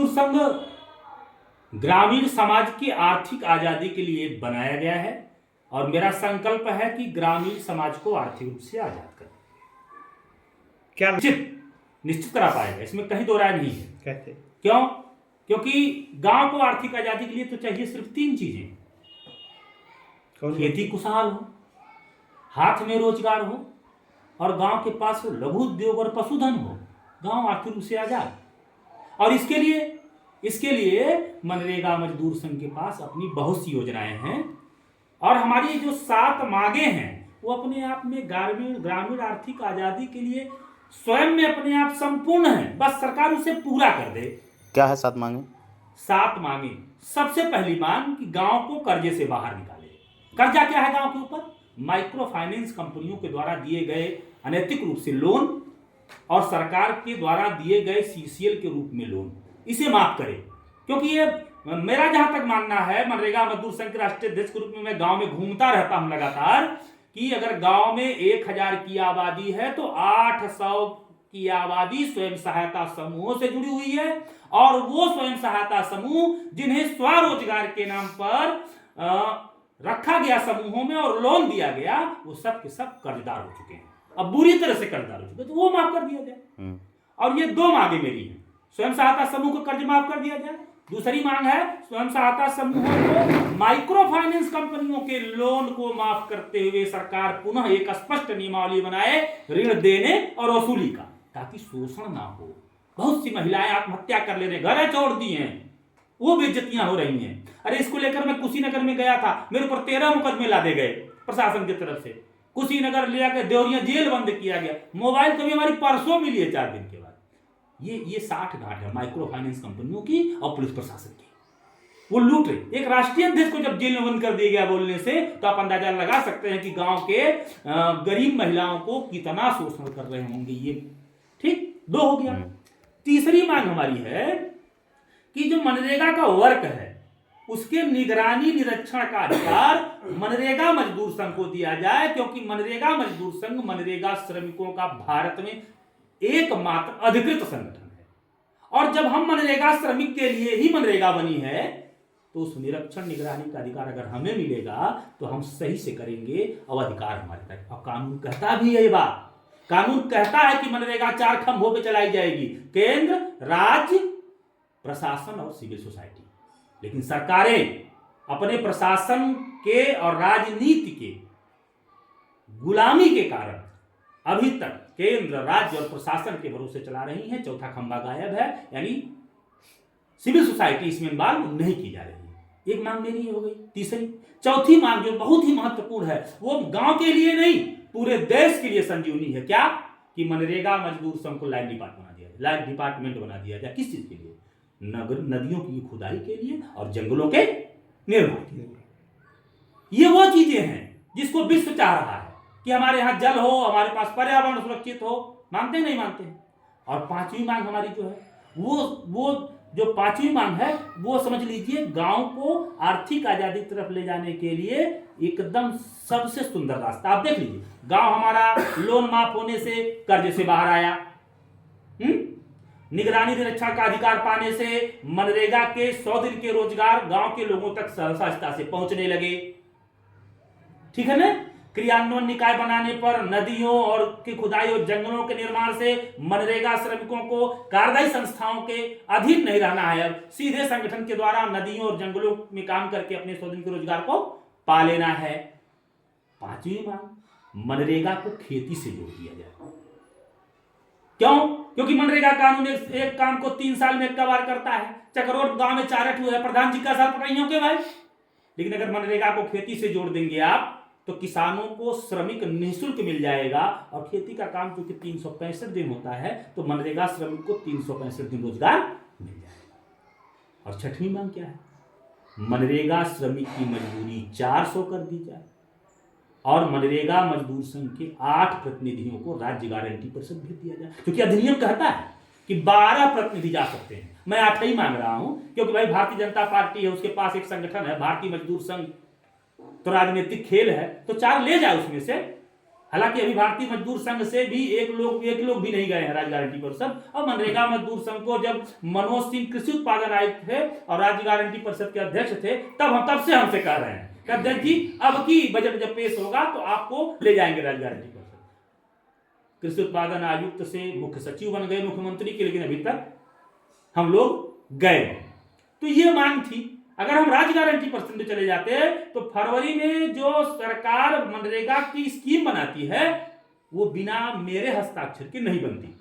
मजदूर संघ ग्रामीण समाज की आर्थिक आजादी के लिए बनाया गया है और मेरा संकल्प है कि ग्रामीण समाज को आर्थिक रूप से आजाद कर क्या निश्चित करा पाएगा, इसमें कहीं दो राय नहीं है। कहते क्यों? क्योंकि गांव को आर्थिक आजादी के लिए तो चाहिए सिर्फ 3 चीजें। खेती खुशहाल हो, हाथ में रोजगार हो और गांव के पास लघु उद्योग और पशुधन हो, गांव आर्थिक रूप से आजाद। और इसके लिए मनरेगा मजदूर संघ के पास अपनी बहुत सी योजनाएं हैं और हमारी जो 7 मांगे हैं वो अपने आप में ग्रामीण आर्थिक आजादी के लिए स्वयं में अपने आप संपूर्ण है, बस सरकार उसे पूरा कर दे। क्या है 7 मांगे? 7 मांगे। सबसे पहली मांग कि गांव को कर्जे से बाहर निकाले। कर्जा क्या है गांव के ऊपर? माइक्रो फाइनेंस कंपनियों के द्वारा दिए गए अनैतिक रूप से लोन और सरकार के द्वारा दिए गए सीसीएल के रूप में लोन, इसे माफ करे। क्योंकि ये मेरा जहां तक मानना है, मनरेगा मजदूर संघ के राष्ट्रीय अध्यक्ष के रूप में मैं गांव में घूमता रहता हूं लगातार, कि अगर गांव में 1000 की आबादी है तो 800 की आबादी स्वयं सहायता समूहों से जुड़ी हुई है और वो स्वयं सहायता समूह जिन्हें स्वरोजगार के नाम पर रखा गया समूहों में और लोन दिया गया, वो सब के सब कर्जदार हो चुके हैं, अब बुरी तरह से कर्जदार हो चुके हैं, तो वो माफ कर दिया जाए। और ये 2 मांगे मेरी हैं। स्वयं सहायता समूह को कर्ज माफ कर दिया जाए। दूसरी मांग है स्वयं सहायता समूहों को माइक्रो फाइनेंस कंपनियों के लोन को माफ करते हुए सरकार पुनः एक स्पष्ट नियमावली बनाए ऋण देने और वसूली का, ताकि शोषण ना हो। बहुत सी महिलाएं आत्महत्या कर ले रहे, घर छोड़ दी हैं, वो बेइज्जतियां हो रही हैं। अरे इसको लेकर मैं कुशीनगर में गया था, मेरे ऊपर 13 मुकदमे लादे गए प्रशासन की तरफ से। कुशीनगर ले जाकर देवरिया जेल बंद किया गया। मोबाइल कभी हमारी परसों मिली है 4 दिन के बाद। ये 60 गांठ है माइक्रो फाइनेंस कंपनियों की और पुलिस प्रशासन की, वो लूट रहे। एक राष्ट्रीय अध्यक्ष को जब जेल में बंद कर दिया गया बोलने से, तो आप अंदाजा लगा सकते हैं कि गांव के गरीब महिलाओं को कितना शोषण कर रहे होंगे ये। ठीक, 2 हो गया। तीसरी मांग हमारी है कि जो मनरेगा का वर्क है उसके निगरानी निरीक्षण का अधिकार मनरेगा मजदूर संघ को दिया जाए, क्योंकि मनरेगा मजदूर संघ मनरेगा श्रमिकों का भारत में एकमात्र अधिकृत संगठन है। और जब हम मनरेगा श्रमिक के लिए ही मनरेगा बनी है, तो उस निरीक्षण निगरानी का अधिकार अगर हमें मिलेगा तो हम सही से करेंगे और अधिकार हमारे तक। और कानून कहता भी है ये बात, कानून कहता है कि मनरेगा 4 खंभों पे चलाई जाएगी, केंद्र, राज्य, प्रशासन और सिविल सोसाइटी। लेकिन सरकारें अपने प्रशासन के और राजनीति के गुलामी के कारण अभी तक केंद्र, राज्य और प्रशासन के भरोसे चला रही हैं। चौथा खंभा गायब है, यानी सिविल सोसाइटी इसमें इन्वॉल्व नहीं की जा रही है। एक मांग मेरी हो गई। तीसरी, चौथी मांग जो बहुत ही महत्वपूर्ण है, वो गांव के लिए नहीं पूरे देश के लिए संजीवनी है। क्या? कि मनरेगा मजदूर संघ को लाइफ डिपार्टमेंट बना दिया जाए। किस चीज के लिए? नदियों की खुदाई के लिए और जंगलों के निर्माण के लिए। ये वो चीजें हैं जिसको विश्व चाह रहा है कि हमारे यहां जल हो, हमारे पास पर्यावरण सुरक्षित हो। मानते नहीं मानते? और 5वीं मांग हमारी जो है, वो जो 5वीं मांग है, वो समझ लीजिए गांव को आर्थिक आजादी की तरफ ले जाने के लिए एकदम सबसे सुंदर रास्ता। आप देख लीजिए, गांव हमारा लोन माफ होने से कर्जे से बाहर आया, निगरानी निरीक्षण का अधिकार पाने से मनरेगा के 100 दिन के रोजगार गांव के लोगों तक सहजता से पहुंचने लगे। ठीक है ना? क्रियान्वयन निकाय बनाने पर नदियों और की खुदाई और जंगलों के निर्माण से मनरेगा श्रमिकों को कार्यदायी संस्थाओं के अधीन नहीं रहना है, अब सीधे संगठन के द्वारा नदियों और जंगलों में काम करके अपने 100 दिन के रोजगार को पा लेना है। 5वीं मांग, मनरेगा को खेती से जोड़ दिया जाए। क्यों? क्योंकि मनरेगा कानून एक काम को 3 साल में 1 बार करता है। चक्रोट गांव में 4 हुए हैं, प्रधान जी का साल पढ़ाई होंगे भाई। लेकिन अगर मनरेगा को खेती से जोड़ देंगे आप, तो किसानों को श्रमिक निःशुल्क मिल जाएगा। और खेती का काम क्योंकि 365 दिन होता है, तो मनरेगा श्रमिक को 365 दिन रोजगार मिल जाएगा। और 6वीं मांग क्या है? मनरेगा श्रमिक की मजदूरी 400 कर दी जाए और मनरेगा मजदूर संघ के 8 प्रतिनिधियों को राज्य गारंटी परिषद भेज दिया जाए। क्योंकि अधिनियम कहता है कि 12 प्रतिनिधि जा सकते हैं, मैं 8 ही मांग रहा हूं, क्योंकि भाई भारतीय जनता पार्टी है, उसके पास एक संगठन है भारतीय मजदूर संघ, तो राजनीतिक खेल है, तो 4 ले जाए उसमें से। हालांकि अभी भारतीय मजदूर संघ से भी एक लोग भी नहीं गए हैं राज्य गारंटी परिषद। और मनरेगा मजदूर संघ को जब मनोज सिंह कृषि उत्पादन आयुक्त थे और राज्य गारंटी परिषद के अध्यक्ष थे, तब से हमसे कह रहे हैं कि अध्यक्ष जी अब की बजट जब पेश होगा तो आपको ले जाएंगे राज्य गारंटी परिषद। कृषि उत्पादन आयुक्त से मुख्य सचिव बन गए मुख्यमंत्री के, लेकिन अभी तक हम लोग गए। तो ये मांग थी। अगर हम राज्य गारंटी परिषद में चले जाते तो फरवरी में जो सरकार मनरेगा की स्कीम बनाती है वो बिना मेरे हस्ताक्षर के नहीं बनती।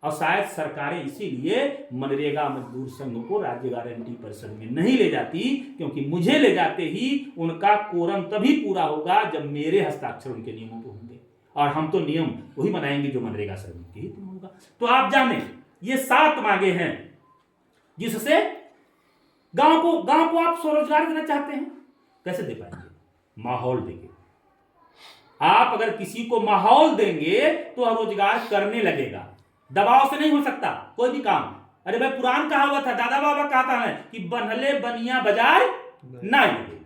और शायद सरकारें इसीलिए मनरेगा मजदूर संघ को राज्य गारंटी परिषद में नहीं ले जाती, क्योंकि मुझे ले जाते ही उनका कोरम तभी पूरा होगा जब मेरे हस्ताक्षर उनके नियमों पर होंगे, और हम तो नियम वही बनाएंगे जो मनरेगा श्रमिक के हित में होगा। तो आप जाने ये 7 मांगे हैं जिससे गांव को आप स्वरोजगार देना चाहते हैं। कैसे दे पाएंगे? माहौल देंगे। आप अगर किसी को माहौल देंगे तो रोजगार करने लगेगा। दबाव से नहीं हो सकता कोई भी काम। अरे भाई पुरान कहा हुआ था, दादा बाबा कहता है कि बनहले बनिया बाजार ना लगे।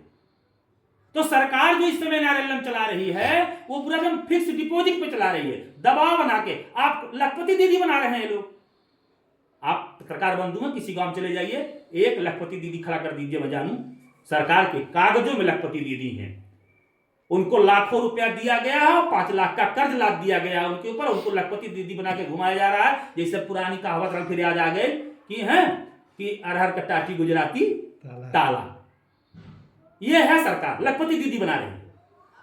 तो सरकार जो इस समय नारेलन चला रही है वो पूरा एकदम फिक्स डिपॉजिट पे चला रही है, दबाव बना के। आप लखपति दीदी बना रहे हैं लोग। आप पत्रकार बंधु हैं, किसी गांव चले जाइए, एक लखपति दीदी खड़ा कर दीजिए, मैं जानूं। सरकार के कागजों में लखपति दीदी हैं, उनको लाखों रुपया दिया गया है, 5 लाख का कर्ज लाद दिया गया है उनके ऊपर। उनको लखपति दीदी बना के घुमाया जा रहा है, जैसे पुरानी कहावत रंग फिर याद आ गए कि अरहर का टाटी गुजराती ताला। ये है सरकार, लखपति दीदी बना रही है।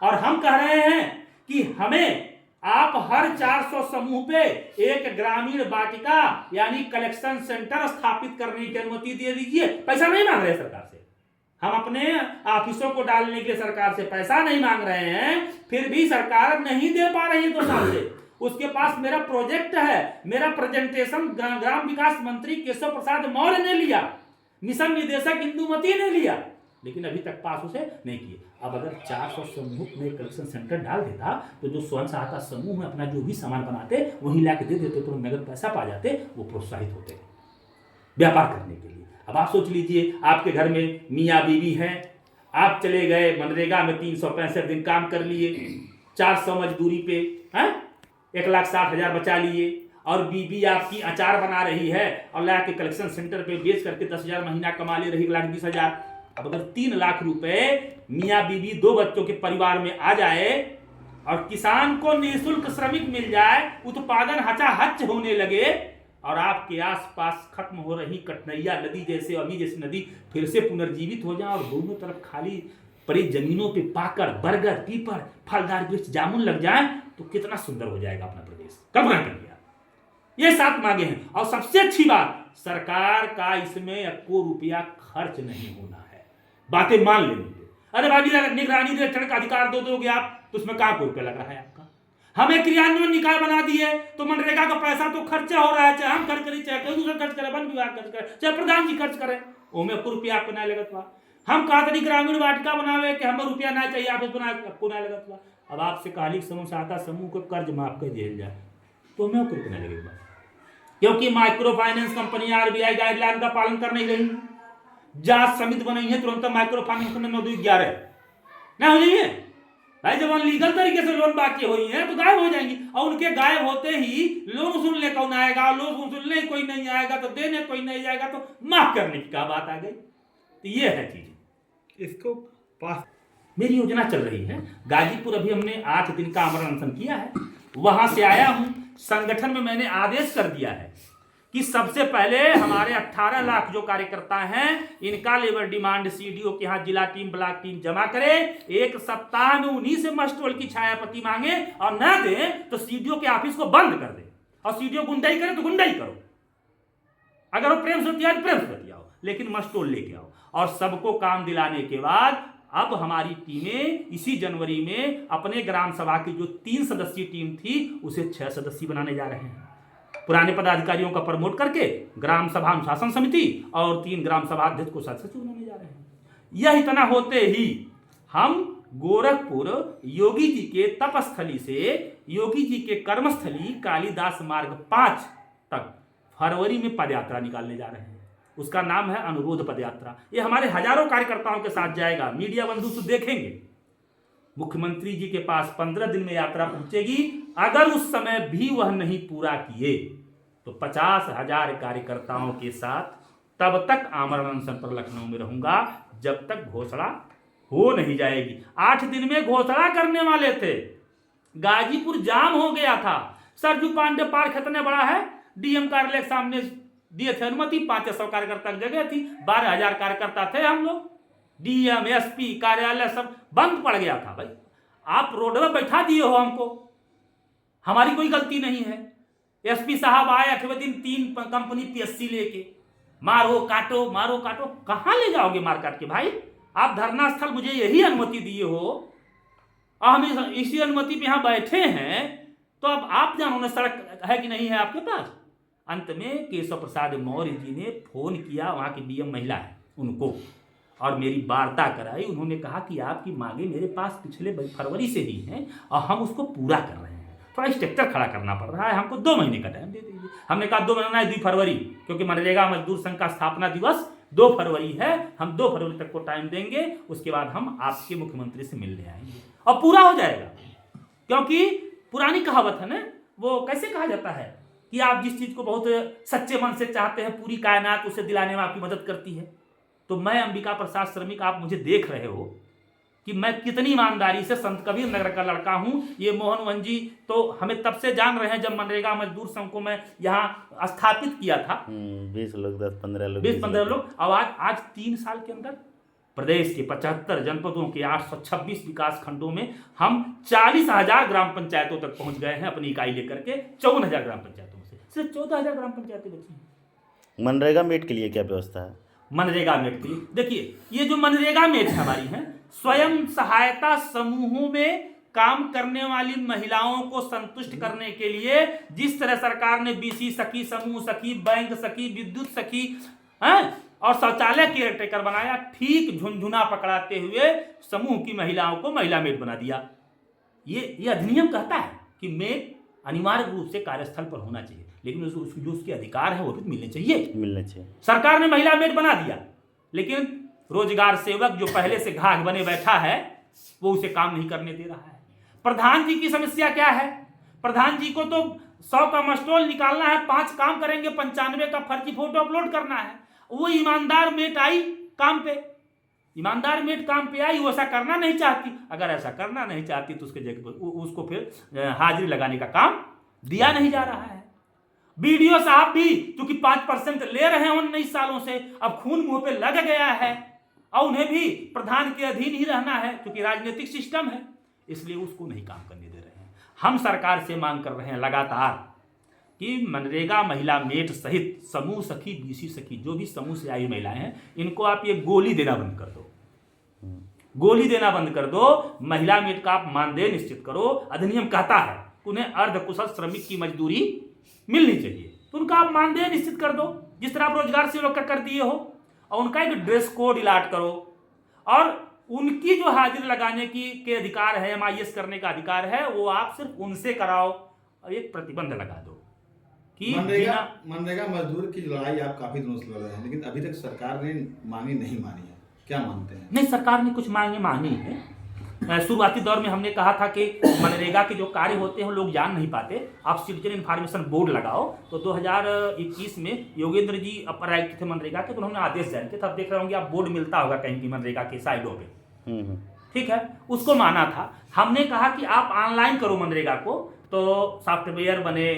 और हम कह रहे हैं कि हमें आप हर 400 समूह पे एक ग्रामीण वाटिका यानी कलेक्शन सेंटर स्थापित करने की अनुमति दे दीजिए। पैसा नहीं मांग रहे सरकार से, हम अपने ऑफिसों को डालने के लिए सरकार से पैसा नहीं मांग रहे हैं, फिर भी सरकार नहीं दे पा रही है 2 साल से। उसके पास मेरा प्रोजेक्ट है, मेरा प्रेजेंटेशन ग्राम विकास मंत्री केशव प्रसाद मौर्य ने लिया, मिशन निदेशक इंदुमती ने लिया, लेकिन अभी तक पास उसे नहीं किए। अब अगर 400 समूह में कलेक्शन सेंटर डाल देता तो जो स्वयं सहायता समूह है अपना जो भी सामान बनाते वहीं लाके दे देते तो नगद पैसा पा जाते, वो प्रोत्साहित होते व्यापार करने के लिए। अब आप सोच लीजिए, आपके घर में मियाँ बीवी हैं, आप चले गए मनरेगा में 365 दिन काम कर लिए, 400 मजदूरी पे 1,60,000 बचा लिए, और बीबी आपकी अचार बना रही है और ला के कलेक्शन सेंटर पे बेच करके 10,000 महीना कमा ले रही, 1,20,000। अब अगर 3 लाख रुपए मियाँ बीबी 2 बच्चों के परिवार में आ जाए और किसान को निःशुल्क श्रमिक मिल जाए, उत्पादन हचाहच होने लगे और आपके आसपास खत्म हो रही कटनैया नदी जैसे अभी जैसी नदी फिर से पुनर्जीवित हो जाए और दोनों तरफ खाली पड़ी जमीनों पे पाकर बरगद पीपल फलदार वृक्ष जामुन लग जाए तो कितना सुंदर हो जाएगा अपना प्रदेश। कल्पना करिए। ये 7 मांगे हैं। और सबसे अच्छी बात, सरकार का इसमें 1 रुपया खर्च नहीं होना है। बातें मान लेंगे। अरे भाई निगरानी निरीक्षण का अधिकार दोगे आप तो उसमें कहां को रुपया लग रहा है आपका? हमें क्रियान्वयन निकाय बना दिए तो मनरेगा का पैसा तो खर्चा हो रहा है, चाहे हम खर्च करें चाहे कोई दूसरा खर्च करे, वन विभाग खर्च करे चाहे प्रधान जी खर्च करें, ओमे 1 रुपया आपको ना लगत बा। हम कहा था ग्रामीण वाटिका बनावे कि हमें रुपया ना चाहिए, आप बना आपको ना लगत बा। अब आपसे कालिक समूह सहायता समूह को कर्ज माफ कर दिया जाए तो हमें 1 रुपया ना लगेगा, क्योंकि माइक्रो फाइनेंस कंपनियां आरबीआई गाइडलाइन का पालन कर नहीं रही। जांच समिति बनाई है, तुरंत माइक्रो फाइनेंस कंपनी 9/11 ना हो जाइए भाई। जब लीगल तरीके से लोन बाकी हुई है तो गायब हो जाएंगी, और उनके गायब होते ही लोन वसूलने कौन आएगा? लोन वसूलने कोई नहीं आएगा तो देने कोई नहीं आएगा तो माफ करने की क्या बात आ गई? तो ये है चीज। इसको पास मेरी योजना चल रही है। गाजीपुर अभी हमने 8 दिन का अमर अनशन किया है, वहां से आया हूं। संगठन में मैंने आदेश कर दिया है कि सबसे पहले हमारे 18 लाख जो कार्यकर्ता हैं इनका लेबर डिमांड सीडीओ के यहाँ जिला टीम ब्लॉक टीम जमा करे। 1 सप्ताह में उन्हीं से मस्टोल की छायापति मांगे और ना दे तो सीडीओ के ऑफिस को बंद कर दे। और सीडीओ गुंडाई करे तो गुंडाई करो, अगर वो प्रेम से बतिया तो प्रेम से बतियाओ, लेकिन मस्टोल लेके आओ। और सबको काम दिलाने के बाद अब हमारी टीमें इसी जनवरी में अपने ग्राम सभा की जो 3 सदस्यीय टीम थी उसे 6 सदस्यीय बनाने जा रहे हैं। पुराने पदाधिकारियों का प्रमोट करके ग्राम सभा अनुशासन समिति और 3 ग्राम सभा अध्यक्ष को सदस्य बनाने जा रहे हैं। यह इतना होते ही हम गोरखपुर योगी जी के तपस्थली से योगी जी के कर्मस्थली कालिदास मार्ग 5 तक फरवरी में पदयात्रा निकालने जा रहे हैं। उसका नाम है अनुरोध पदयात्रा। ये हमारे हजारों कार्यकर्ताओं के साथ जाएगा, मीडिया बंधु तो देखेंगे। मुख्यमंत्री जी के पास 15 दिन में यात्रा पहुंचेगी। अगर उस समय भी वह नहीं पूरा किए तो 50,000 कार्यकर्ताओं के साथ तब तक आमरण अनशन पर लखनऊ में रहूंगा जब तक घोषणा हो नहीं जाएगी। 8 दिन में घोषणा करने वाले थे, गाजीपुर जाम हो गया था। सरजू पांडे पार्क इतना बड़ा है, डीएम कार्यालय के सामने दिए थे अनुमति, 500 कार्यकर्ता की जगह थी, 12,000 कार्यकर्ता थे हम लोग। डीएम एसपी कार्यालय सब बंद पड़ गया था। भाई आप रोड में बैठा दिए हो हमको, हमारी कोई गलती नहीं है। एसपी साहब आए 8वें दिन 3 कंपनी पीएससी लेके, मारो काटो मारो काटो। कहां ले जाओगे मार काट के भाई? आप धरना स्थल मुझे यही अनुमति दिए हो और हम इसी अनुमति पे यहां बैठे हैं, तो अब आप जानो ना सड़क है कि नहीं है आपके पास। अंत में केशव प्रसाद मौर्य जी ने फोन किया, वहां की डीएम महिला है उनको, और मेरी वार्ता कराई। उन्होंने कहा कि आपकी मांगे मेरे पास पिछले फरवरी से ही हैं और हम उसको पूरा कर रहे हैं। थोड़ा स्ट्रक्चर खड़ा करना पड़ रहा है, हमको 2 महीने का टाइम दे दीजिए। हमने कहा 2 महीना है, 2 फरवरी, क्योंकि मनरेगा मजदूर संघ का स्थापना दिवस 2 फरवरी है। हम 2 फरवरी तक को टाइम देंगे, उसके बाद हम आपके मुख्यमंत्री से मिलने आएंगे और पूरा हो जाएगा। क्योंकि पुरानी कहावत है ना, वो कैसे कहा जाता है कि आप जिस चीज को बहुत सच्चे मन से चाहते हैं, पूरी कायनात उसे दिलाने में आपकी मदद करती है। तो मैं अंबिका प्रसाद श्रमिक, आप मुझे देख रहे हो कि मैं कितनी ईमानदारी से संत कबीर नगर का लड़का हूं। ये मोहन वन जी तो हमें तब से जान रहे हैं जब मनरेगा मजदूर संघ को मैं यहाँ स्थापित किया था। 20 लोग, 10-15 लोग, 20-15 लोग। अब आज 3 साल के अंदर प्रदेश के 75 जनपदों के 826 विकास खंडों में हम 40,000 ग्राम पंचायतों तक पहुंच गए हैं अपनी इकाई लेकर के। 54,000 ग्राम पंचायतों में से सिर्फ 14,000 ग्राम पंचायतें बची हैं। मनरेगा मेट के लिए क्या व्यवस्था है? मनरेगा मेट के लिए देखिए, ये जो मनरेगा मेट हमारी है, स्वयं सहायता समूहों में काम करने वाली महिलाओं को संतुष्ट करने के लिए जिस तरह सरकार ने बीसी सखी, समूह सखी, बैंक सखी, विद्युत सखी और शौचालय केयरटेकर बनाया, ठीक झुनझुना पकड़ाते हुए समूह की महिलाओं को महिला मेट बना दिया। ये अधिनियम कहता है कि मेट अनिवार्य रूप से कार्यस्थल पर होना चाहिए, लेकिन जो उसके अधिकार है वो भी मिलने चाहिए। सरकार ने महिला मेट बना दिया, लेकिन रोजगार सेवक जो पहले से घाघ बने बैठा है वो उसे काम नहीं करने दे रहा है। प्रधान जी की समस्या क्या है? प्रधान जी को तो 100 का मस्टोल निकालना है, 5 काम करेंगे, 95 का फर्जी फोटो अपलोड करना है। वो ईमानदार मेट आई काम पे, ईमानदार मेट काम पे आई, वो ऐसा करना नहीं चाहती। अगर ऐसा करना नहीं चाहती तो उसके जगह पर उसको फिर हाजिरी लगाने का काम दिया नहीं जा रहा है। बीडीओ साहब भी क्योंकि 5% ले रहे हैं 19 सालों से, अब खून मुंह पे लग गया है और उन्हें भी प्रधान के अधीन ही रहना है क्योंकि राजनीतिक सिस्टम है, इसलिए उसको नहीं काम करने दे रहे हैं। हम सरकार से मांग कर रहे हैं लगातार कि मनरेगा महिला मेट सहित समूह सखी, बीसी सखी, जो भी समूह से आई महिलाएं हैं, इनको आप ये गोली देना बंद कर दो, गोली देना बंद कर दो। महिला मेट का आप मानदेय निश्चित करो। अधिनियम कहता है उन्हें अर्धकुशल श्रमिक की मजदूरी मिलनी चाहिए, तो उनका आप मानदेय निश्चित कर दो जिस तरह आप रोजगार सेवक कर दिए हो, और उनका एक ड्रेस कोड इलाट करो, और उनकी जो हाजिरी लगाने की के अधिकार है, MIS करने का अधिकार है, वो आप सिर्फ उनसे कराओ और एक प्रतिबंध लगा दो कि मनरेगा मजदूर की लड़ाई आप काफी दिनों से लड़ रहे हैं, लेकिन अभी तक सरकार ने मांगी नहीं मानी है, क्या मानते हैं? नहीं, सरकार ने कुछ मांगी है। शुरुआती दौर में हमने कहा था कि मनरेगा के जो कार्य होते हैं लोग जान नहीं पाते, आप सिटीजन इन्फॉर्मेशन बोर्ड लगाओ। तो 2021 में योगेंद्र जी अपर आयुक्त थे मनरेगा के, तो उन्होंने आदेश जारी किया था। अब देख रहे होंगे आप बोर्ड मिलता होगा कहीं की मनरेगा के साइडों पे, ठीक है, उसको माना था। हमने कहा कि आप ऑनलाइन करो मनरेगा को, तो सॉफ्टवेयर बने,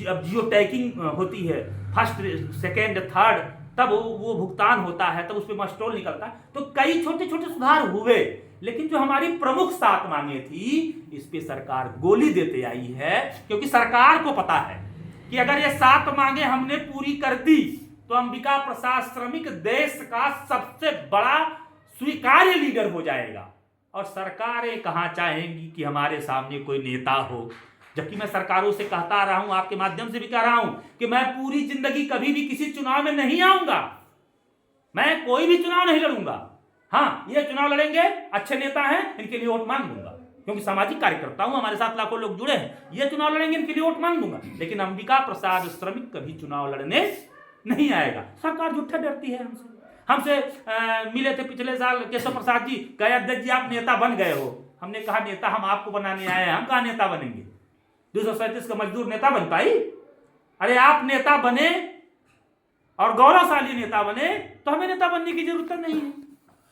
अब जियो टैगिंग होती है, 1st, 2nd, 3rd, तब वो भुगतान होता है, तब उस पर मस्टोल निकलता है। तो कई छोटे छोटे सुधार हुए, लेकिन जो हमारी प्रमुख 7 मांगे थी, इस पे सरकार गोली देते आई है, क्योंकि सरकार को पता है कि अगर ये 7 मांगे हमने पूरी कर दी तो अंबिका प्रसाद श्रमिक देश का सबसे बड़ा स्वीकार्य लीडर हो जाएगा। और सरकारें कहां चाहेंगी कि हमारे सामने कोई नेता हो, जबकि मैं सरकारों से कहता रहा हूं, आपके माध्यम से भी कह रहा हूं कि मैं पूरी जिंदगी कभी भी किसी चुनाव में नहीं आऊंगा, मैं कोई भी चुनाव नहीं लड़ूंगा। हाँ, ये चुनाव लड़ेंगे, अच्छे नेता हैं, इनके लिए वोट मांग दूंगा, क्योंकि सामाजिक कार्यकर्ता हूं, हमारे साथ लाखों लोग जुड़े हैं। ये चुनाव लड़ेंगे, इनके लिए वोट मांग दूंगा, लेकिन अंबिका प्रसाद श्रमिक कभी चुनाव लड़ने नहीं आएगा। सरकार झूठा डरती है हमसे। मिले थे पिछले साल केशव प्रसाद जी, कहे अध्यक्ष जी आप नेता बन गए हो, हमने कहा नेता हम आपको बनाने आए हैं, हम कहा नेता बनेंगे? 237 का मजदूर नेता बन पाई? अरे आप नेता बने और गौरवशाली नेता बने तो हमें नेता बनने की जरूरत नहीं है।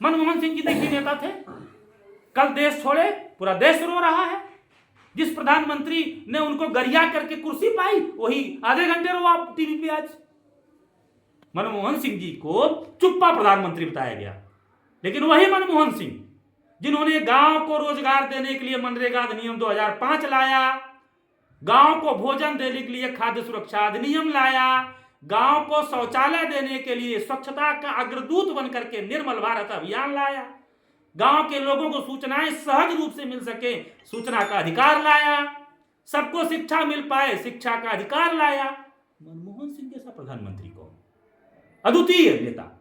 मनमोहन सिंह जी देखिए नेता थे, कल देश छोड़े, पूरा देश रो रहा है। जिस प्रधानमंत्री ने उनको गरिया करके कुर्सी पाई वही आधे घंटे रोआ टीवी पे। आज मनमोहन सिंह जी को चुप्पा प्रधानमंत्री बताया गया, लेकिन वही मनमोहन सिंह जिन्होंने गांव को रोजगार देने के लिए मनरेगा अधिनियम 2005 लाया, गांव को भोजन देने के लिए खाद्य सुरक्षा अधिनियम लाया, गांव को शौचालय देने के लिए स्वच्छता का अग्रदूत बनकर के निर्मल भारत अभियान लाया, गांव के लोगों को सूचनाएं सहज रूप से मिल सके सूचना का अधिकार लाया, सबको शिक्षा मिल पाए शिक्षा का अधिकार लाया। मनमोहन सिंह जैसा प्रधानमंत्री को अद्वितीय नेता